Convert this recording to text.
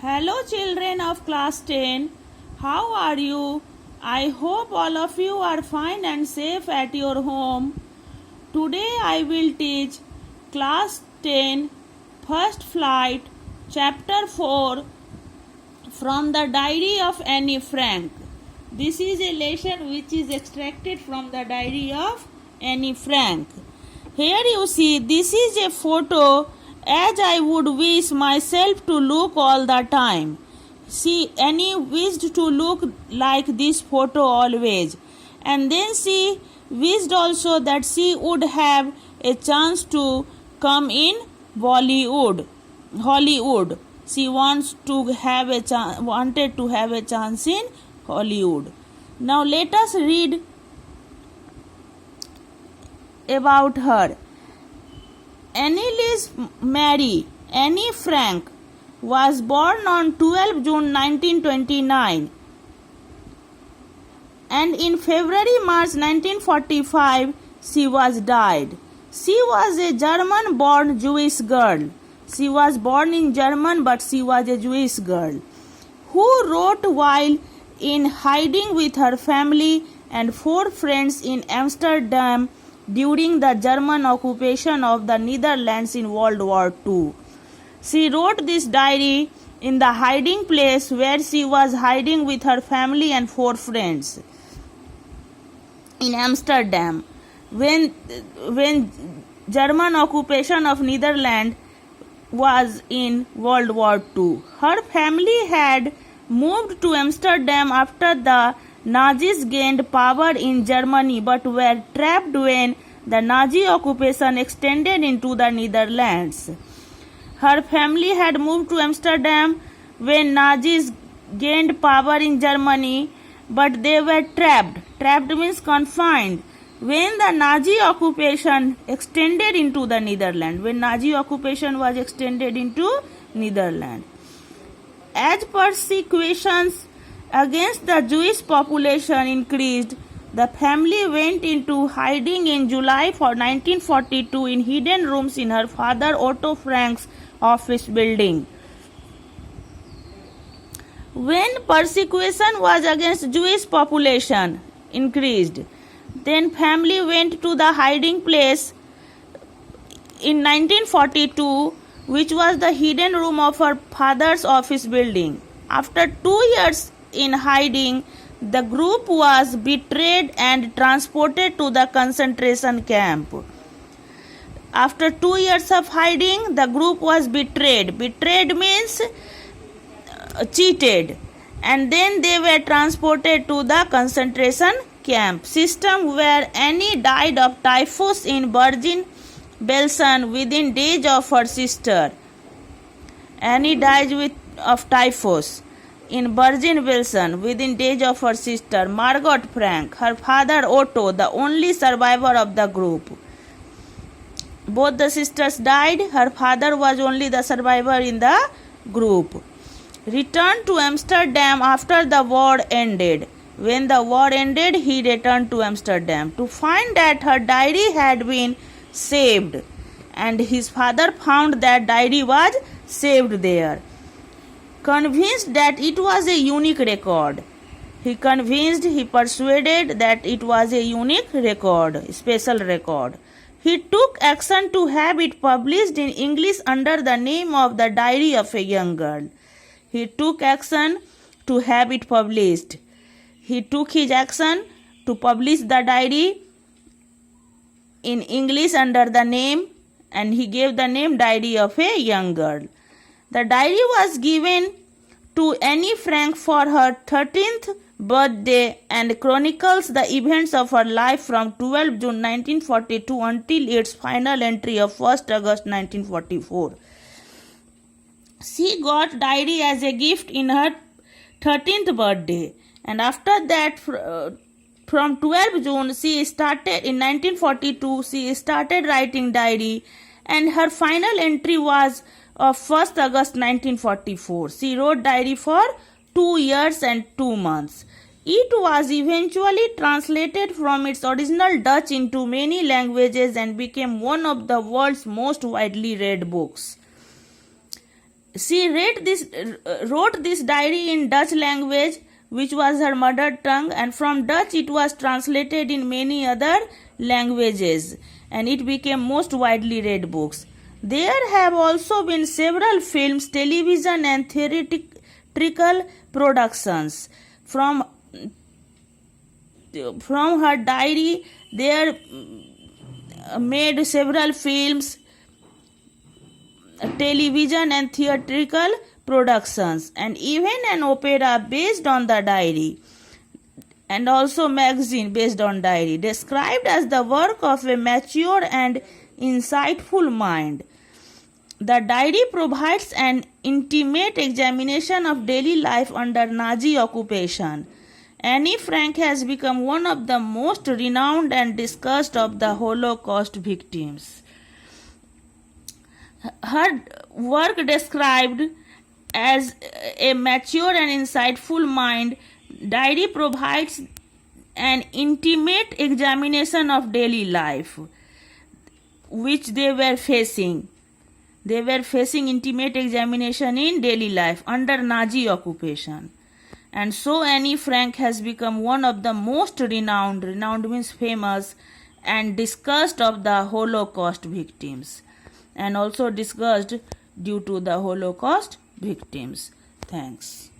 Hello children of class 10. How are you? I hope all of you are fine and safe at your home. Today I will teach class 10 First Flight chapter 4 from the diary of Anne Frank. This is a lesson which is extracted from the diary of Anne Frank. Here you see, this is a photo as I would wish myself to look all the time. See, Annie wished to look like this photo always. And then she wished also that she would have a chance to come in Hollywood. She wanted to have a chance in Hollywood. Now let us read about her. Anneliese Mary Anne Frank was born on 12 June 1929 and in February-March 1945 she was died. She was a German-born Jewish girl. She was born in German but she was a Jewish girl who wrote while in hiding with her family and 4 friends in Amsterdam during the German occupation of the Netherlands in World War II. She wrote this diary in the hiding place where she was hiding with her family and 4 friends in Amsterdam when German occupation of Netherlands was in World War II. Her family had moved to Amsterdam after the Nazis gained power in Germany but were trapped when the Nazi occupation extended into the Netherlands. Her family had moved to Amsterdam when Nazis gained power in Germany but they were trapped. Trapped means confined. When the Nazi occupation extended into the Netherlands. When Nazi occupation was extended into Netherlands. As persecutions against the Jewish population increased, the family went into hiding in July 1942 in hidden rooms in her father Otto Frank's office building. When persecution was against Jewish population increased, then family went to the hiding place in 1942, which was the hidden room of her father's office building. After 2 years in hiding, the group was betrayed and transported to the concentration camp. After 2 years of hiding, the group was betrayed. Betrayed means cheated. And then they were transported to the concentration camp system where Annie died of typhus in Bergen-Belsen within days of her sister. Annie died of typhus in Bergen-Belsen within days of her sister Margot Frank, her father Otto, the only survivor of the group. Both the sisters died. Her father was only the survivor in the group. Returned to Amsterdam after the war ended. When the war ended, he returned to Amsterdam to find that her diary had been saved, and his father found that diary was saved there. Convinced that it was a unique record. He persuaded that it was a unique record, special record. He took action to have it published in English under the name of The Diary of a Young Girl. He took action to have it published. He took his action to publish the diary in English under the name, and he gave the name Diary of a Young Girl. The diary was given to Anne Frank for her 13th birthday and chronicles the events of her life from 12 June 1942 until its final entry of 1st August 1944. She got diary as a gift in her 13th birthday, and after that from 12 June she started in 1942 she started writing diary, and her final entry was of 1st August 1944. She wrote diary for 2 years and 2 months. It was eventually translated from its original Dutch into many languages and became one of the world's most widely read books. She wrote this diary in Dutch language, which was her mother tongue, and from Dutch it was translated in many other languages, and it became most widely read books. There have also been several films, television, and theatrical productions from her diary. They made several films, television, and theatrical productions, and even an opera based on the diary, and also magazine based on diary, described as the work of a mature and insightful mind. The diary provides an intimate examination of daily life under Nazi occupation. Anne Frank has become one of the most renowned and discussed of the Holocaust victims. Her work, described as a mature and insightful mind, diary provides an intimate examination of daily life which they were facing. They were facing intimate examination in daily life under Nazi occupation. And so Anne Frank has become one of the most renowned means famous, and discussed of the Holocaust victims, and also discussed due to the Holocaust victims. Thanks.